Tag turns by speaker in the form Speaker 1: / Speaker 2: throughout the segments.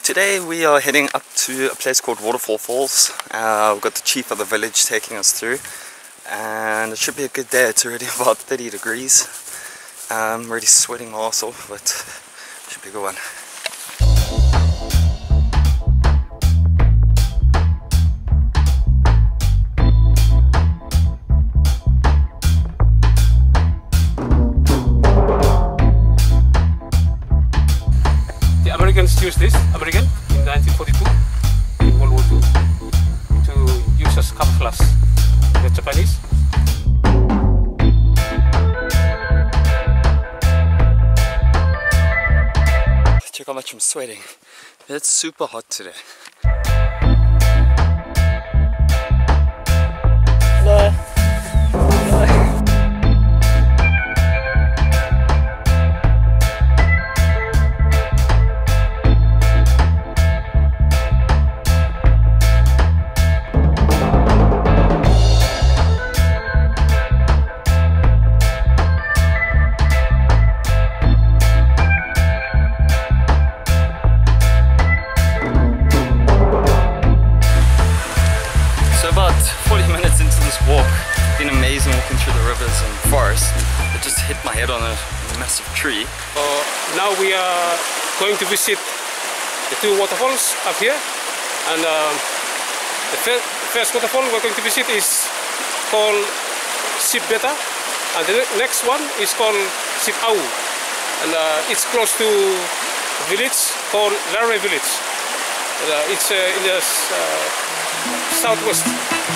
Speaker 1: Today we are heading up to a place called Waterfall Falls. We've got the chief of the village taking us through, and it should be a good day. It's already about 30 degrees. I'm already sweating my ass off, but it should be a good one.
Speaker 2: Americans used this, American, in 1942, in World War II, to use as camouflage. The Japanese.
Speaker 1: Check how much I'm sweating. It's super hot today. No. About 40 minutes into this walk, it's been amazing walking through the rivers and forest. I just hit my head on a massive tree.
Speaker 2: Now we are going to visit the two waterfalls up here, and the first waterfall we're going to visit is called Beta, and the next one is called Au, and it's close to a village called Lare village. It's in the southwest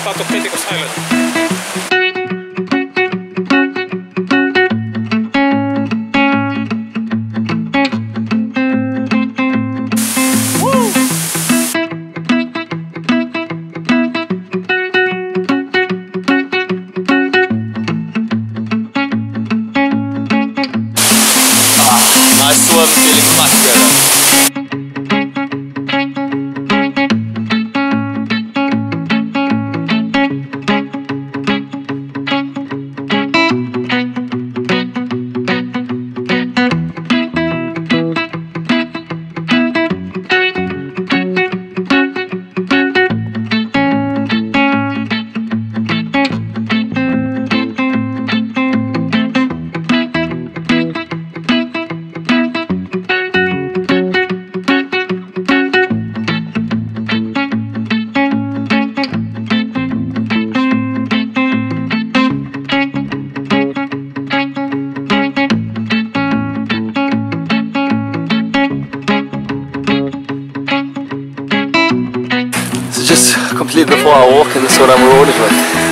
Speaker 2: part of Pentecost Island.
Speaker 1: Nice swim, feeling much better. Just completely before I walk, and this is what I'm rolling with.